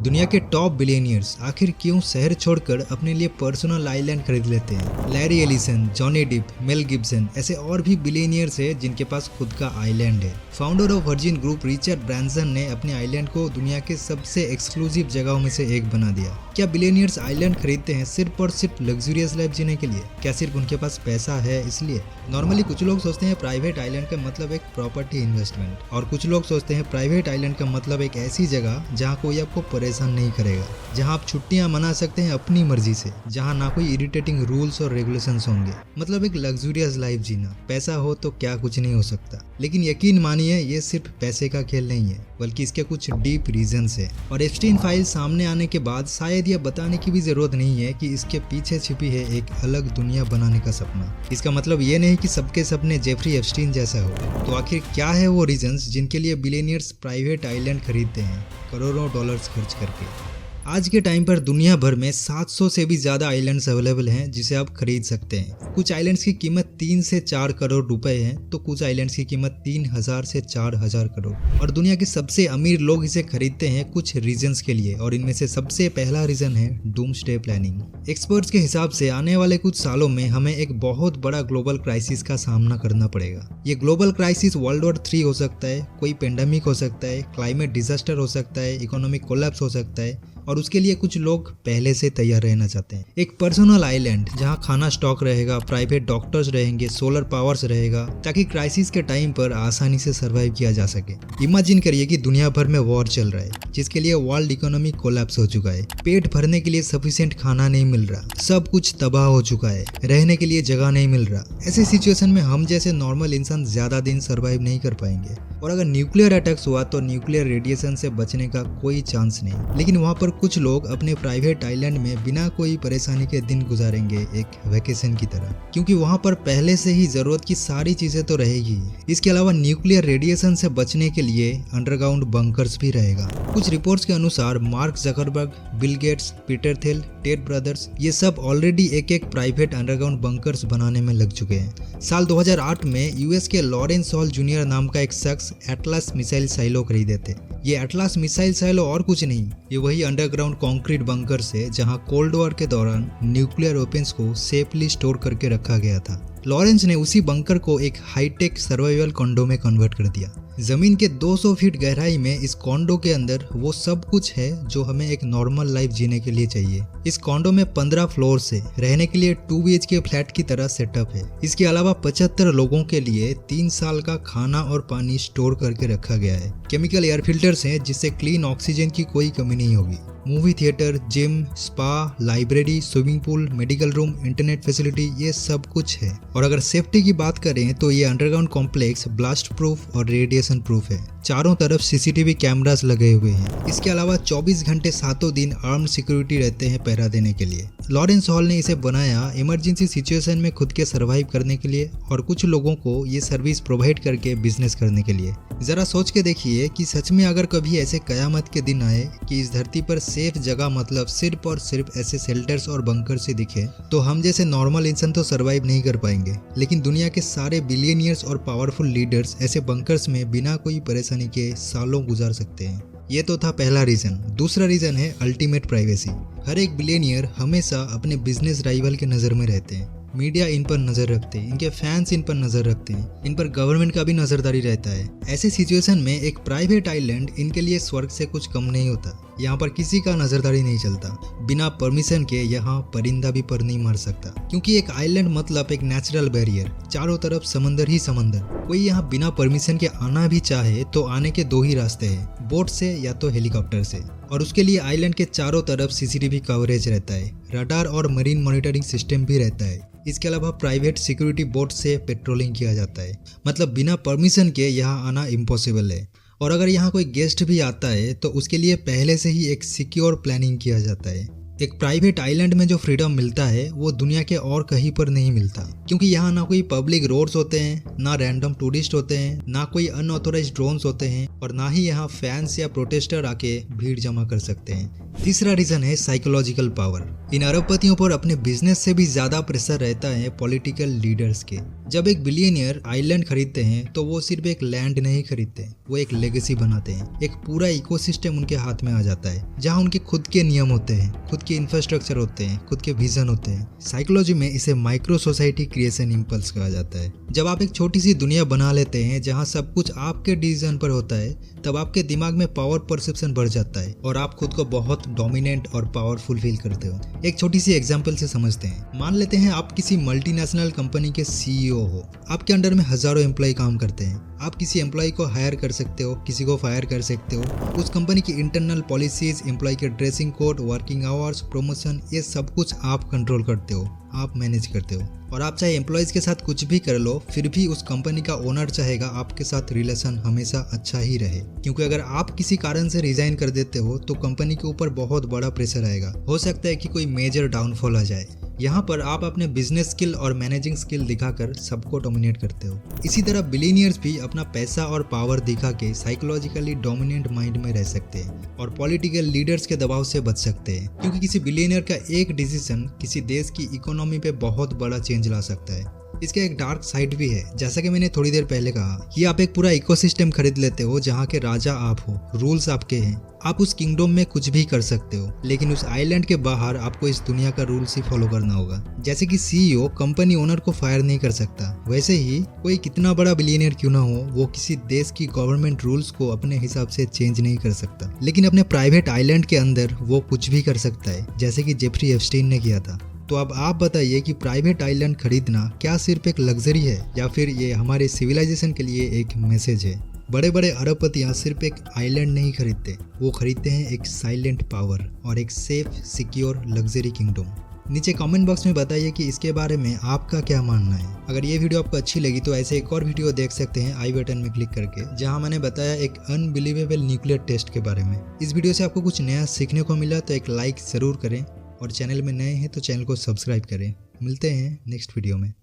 दुनिया के top billionaires आखिर क्यों शहर छोड़कर अपने लिए पर्सनल आइलैंड खरीद लेते हैं? Larry Ellison, Johnny Depp, Mel Gibson ऐसे और भी बिलियनियर्स हैं जिनके पास खुद का आइलैंड है। Founder of virgin group Richard Branson ने अपने आइलैंड को दुनिया के सबसे एक्सक्लूसिव जगहों में से एक बना दिया। क्या बिलियनियर्स आइलैंड खरीदते हैं सिर्फ और सिर्फ लग्जूरियस लाइफ जीने के लिए? क्या सिर्फ उनके पास पैसा है इसलिए? नॉर्मली कुछ लोग सोचते हैं प्राइवेट आइलैंड का मतलब एक प्रॉपर्टी इन्वेस्टमेंट, और कुछ लोग सोचते हैं प्राइवेट आइलैंड का मतलब एक ऐसी जगह जहाँ कोई आपको परेशान नहीं करेगा, जहाँ आप छुट्टियां मना सकते हैं अपनी मर्जी से, जहाँ ना कोई इरिटेटिंग रूल्स और रेगुलेशंस होंगे। मतलब एक लग्जूरियस लाइफ जीना। पैसा हो तो क्या कुछ नहीं हो सकता। लेकिन यकीन मानिए ये सिर्फ पैसे का खेल नहीं है, बल्कि इसके कुछ डीप रीजंस है। और एप्स्टीन फाइल सामने आने के बाद शायद यह बताने की भी जरूरत नहीं है कि इसके पीछे छिपी है एक अलग दुनिया बनाने का सपना। इसका मतलब ये नहीं कि सबके सपने जेफरी एप्स्टीन जैसा हो। तो आखिर क्या है वो रीजंस जिनके लिए बिलियनियर्स प्राइवेट आइलैंड खरीदते हैं करोड़ों डॉलर्स खर्च करके? आज के टाइम पर दुनिया भर में 700 से भी ज़्यादा आइलैंड्स अवेलेबल हैं जिसे आप खरीद सकते हैं। कुछ आइलैंड्स की कीमत 3 से 4 करोड़ रुपए है, तो कुछ आइलैंड्स की कीमत 3000 से 4000 करोड़। और दुनिया के सबसे अमीर लोग इसे खरीदते हैं कुछ रीजंस के लिए, और इनमें से सबसे पहला रीजन है डूम्सडे प्लानिंग। एक्सपर्ट्स के हिसाब से आने वाले कुछ सालों में हमें एक बहुत बड़ा ग्लोबल क्राइसिस का सामना करना पड़ेगा। ये ग्लोबल क्राइसिस वर्ल्ड वॉर 3 हो सकता है, कोई पेंडेमिक हो सकता है, क्लाइमेट डिजास्टर हो सकता है, इकोनॉमिक कोलैप्स हो सकता है, और उसके लिए कुछ लोग पहले से तैयार रहना चाहते हैं। एक पर्सनल आइलैंड जहां खाना स्टॉक रहेगा, प्राइवेट डॉक्टर्स रहेंगे, सोलर पावर्स रहेगा, ताकि क्राइसिस के टाइम पर आसानी से सरवाइव किया जा सके। इमेजिन करिए कि दुनिया भर में वॉर चल रहा है, जिसके लिए वर्ल्ड इकोनॉमी कोलैप्स हो चुका है, पेट भरने के लिए सफिशिएंट खाना नहीं मिल रहा, सब कुछ तबाह हो चुका है, रहने के लिए जगह नहीं मिल रहा। ऐसे सिचुएशन में हम जैसे नॉर्मल इंसान ज्यादा दिन सरवाइव नहीं कर पाएंगे। और अगर न्यूक्लियर अटैक्स हुआ तो न्यूक्लियर रेडिएशन से बचने का कोई चांस नहीं। लेकिन वहाँ पर कुछ लोग अपने प्राइवेट आइलैंड में बिना कोई परेशानी के दिन गुजारेंगे, एक वैकेशन की तरह, क्योंकि वहाँ पर पहले से ही जरूरत की सारी चीजें तो रहेगी। इसके अलावा न्यूक्लियर रेडिएशन से बचने के लिए अंडरग्राउंड बंकर्स भी रहेगा। कुछ रिपोर्ट्स के अनुसार mark Zuckerberg, Bill Gates, Peter Thiel, Ted brothers, ये सब ऑलरेडी एक प्राइवेट अंडरग्राउंड बंकर्स बनाने में लग चुके हैं। साल 2008 में यूएस के लॉरेंस हॉल जूनियर नाम का एक शख्स एटलास मिसाइल साइलो खरीदे थे। ये एटलास मिसाइल साइलो और कुछ नहीं, ये वही अंडरग्राउंड कंक्रीट बंकर्स है जहां कोल्ड वॉर के दौरान न्यूक्लियर वेपन्स को सेफली स्टोर करके रखा गया था। लॉरेंस ने उसी बंकर को एक हाईटेक सर्वाइवल कॉन्डो में कन्वर्ट कर दिया। जमीन के 200 फीट गहराई में इस कॉन्डो के अंदर वो सब कुछ है जो हमें एक नॉर्मल लाइफ जीने के लिए चाहिए। इस कॉन्डो में 15 फ्लोर से रहने के लिए 2 BHK फ्लैट की तरह सेटअप है। इसके अलावा 75 लोगों के लिए 3 साल का खाना और पानी स्टोर करके रखा गया है। केमिकल एयर फिल्टर्स हैं जिससे क्लीन ऑक्सीजन की कोई कमी नहीं होगी। Movie theatre, gym, spa, library, swimming pool, medical room, internet facility, ये सब कुछ है। और अगर सेफ्टी की बात करें तो ये अंडरग्राउंड कॉम्प्लेक्स ब्लास्ट प्रूफ और रेडिएशन प्रूफ है। चारों तरफ CCTV कैमरास लगे हुए हैं। इसके अलावा 24 घंटे 7 दिन आर्म्ड सिक्योरिटी रहते हैं पहरा देने के लिए। लॉरेंस हॉल ने इसे बनाया इमरजेंसी सिचुएशन में खुद के सरवाइव करने के लिए, और कुछ लोगों को ये सर्विस प्रोवाइड करके बिजनेस करने के लिए। जरा सोच के देखिए कि सच में अगर कभी ऐसे कयामत के दिन आए कि इस धरती पर सेफ जगह मतलब सिर्फ और सिर्फ ऐसे शेल्टर्स और बंकर से दिखे, तो हम जैसे नॉर्मल इंसान तो सरवाइव नहीं कर पाएंगे। लेकिन दुनिया के सारे बिलियनियर्स और पावरफुल लीडर्स ऐसे बंकर्स में बिना कोई परेशानी के सालों गुजार सकते हैं। ये तो था पहला रीजन। दूसरा रीजन है अल्टीमेट प्राइवेसी। हर एक बिलियनियर हमेशा अपने बिजनेस राइवल के नजर में रहते हैं। मीडिया इन पर नजर रखते हैं, इनके फैंस इन पर नजर रखते हैं, इन पर गवर्नमेंट का भी नजरदारी रहता है। ऐसे सिचुएशन में एक प्राइवेट आइलैंड इनके लिए स्वर्ग से कुछ कम नहीं होता। यहाँ पर किसी का नजरदारी नहीं चलता। बिना परमिशन के यहाँ परिंदा भी पर नहीं मर सकता, क्योंकि एक आइलैंड मतलब एक नेचुरल बैरियर, चारों तरफ समंदर ही समंदर। कोई यहाँ बिना परमिशन के आना भी चाहे तो आने के 2 ही रास्ते हैं, बोट से या तो हेलीकॉप्टर से। और उसके लिए आइलैंड के चारों तरफ CCTV कवरेज रहता है, रडार और मरीन मॉनिटरिंग सिस्टम भी रहता है। इसके अलावा प्राइवेट सिक्योरिटी बोट से पेट्रोलिंग किया जाता है। मतलब बिना परमिशन के यहाँ आना इम्पॉसिबल है। और अगर यहाँ कोई गेस्ट भी आता है तो उसके लिए पहले से ही एक सिक्योर प्लानिंग किया जाता है। एक प्राइवेट आइलैंड में जो फ्रीडम मिलता है वो दुनिया के और कहीं पर नहीं मिलता, क्योंकि यहाँ ना कोई पब्लिक रोड्स होते हैं, ना रैंडम टूरिस्ट होते हैं, ना कोई अनऑथोराइज्ड ड्रोन्स होते हैं, और ना ही यहाँ फैंस या प्रोटेस्टर आके भीड़ जमा कर सकते हैं। तीसरा रीजन है साइकोलॉजिकल पावर। इन अरबपतियों पर अपने बिजनेस से भी ज्यादा प्रेशर रहता है पॉलिटिकल लीडर्स के। जब एक बिलियनियर आइलैंड खरीदते हैं तो वो सिर्फ एक लैंड नहीं खरीदते, वो एक लेगेसी बनाते हैं। एक पूरा इकोसिस्टम उनके हाथ में आ जाता है जहाँ उनके खुद के नियम होते हैं, खुद के इंफ्रास्ट्रक्चर होते हैं, खुद के विजन होते हैं। साइकोलॉजी में इसे माइक्रो सोसाइटी क्रिएशन इम्पल्स कहा जाता है। जब आप एक छोटी सी दुनिया बना लेते हैं जहाँ सब कुछ आपके डिसीजन पर होता है, तब आपके दिमाग में पावर परसेप्शन बढ़ जाता है और आप खुद को बहुत डोमिनेंट और पावरफुल फील करते हो। एक छोटी सी एग्जांपल से समझते हैं। मान लेते हैं आप किसी मल्टीनेशनल कंपनी के सीईओ हो। आपके अंडर में हजारों एम्प्लॉय काम करते हैं। आप किसी एम्प्लॉय को हायर कर सकते हो, किसी को फायर कर सकते हो। उस कंपनी की इंटरनल पॉलिसीज, एम्प्लॉय के dressing code, working hours, promotion, ये सब कुछ आप कंट्रोल करते हो, आप मैनेज करते हो। और आप चाहे एम्प्लॉयज के साथ कुछ भी कर लो, फिर भी उस कंपनी का ओनर चाहेगा आपके साथ रिलेशन हमेशा अच्छा ही रहे, क्योंकि अगर आप किसी कारण से रिजाइन कर देते हो तो कंपनी के ऊपर बहुत बड़ा प्रेशर आएगा। हो सकता है कि कोई मेजर डाउनफॉल आ जाए। यहाँ पर आप अपने बिजनेस स्किल और मैनेजिंग स्किल दिखाकर सबको डोमिनेट करते हो। इसी तरह बिलियनियर्स भी अपना पैसा और पावर दिखा के साइकोलॉजिकली डोमिनेंट माइंड में रह सकते हैं और पॉलिटिकल लीडर्स के दबाव से बच सकते हैं, क्योंकि किसी बिलियनियर का एक डिसीजन किसी देश की इकोनॉमी पे बहुत बड़ा चेंज ला सकता है। इसका एक डार्क साइड भी है। जैसा कि मैंने थोड़ी देर पहले कहा कि आप एक पूरा इकोसिस्टम खरीद लेते हो जहाँ के राजा आप हो, रूल्स आपके हैं, आप उस किंगडम में कुछ भी कर सकते हो, लेकिन उस आइलैंड के बाहर आपको इस दुनिया का रूल्स ही फॉलो करना होगा। जैसे कि सीईओ कंपनी ओनर को फायर नहीं कर सकता, वैसे ही कोई कितना बड़ा बिलियनियर क्यों ना हो, वो किसी देश की गवर्नमेंट रूल्स को अपने हिसाब से चेंज नहीं कर सकता, लेकिन अपने प्राइवेट आइलैंड के अंदर वो कुछ भी कर सकता है, जैसे कि जेफरी एप्स्टीन ने किया था। तो अब आप बताइए कि प्राइवेट आइलैंड खरीदना क्या सिर्फ एक लग्जरी है या फिर ये हमारे सिविलाइजेशन के लिए एक मैसेज है। बड़े बड़े अरबपतियाँ सिर्फ एक आइलैंड नहीं खरीदते, वो खरीदते हैं एक साइलेंट पावर और एक सेफ सिक्योर लग्जरी किंगडम। नीचे कमेंट बॉक्स में बताइए कि इसके बारे में आपका क्या मानना है। अगर ये वीडियो आपको अच्छी लगी तो ऐसे एक और वीडियो देख सकते हैं आई बटन में क्लिक करके, जहां मैंने बताया एक अनबिलीवेबल न्यूक्लियर टेस्ट के बारे में। इस वीडियो से आपको कुछ नया सीखने को मिला तो एक लाइक ज़रूर करें और चैनल में नए हैं तो चैनल को सब्सक्राइब करें। मिलते हैं नेक्स्ट वीडियो में।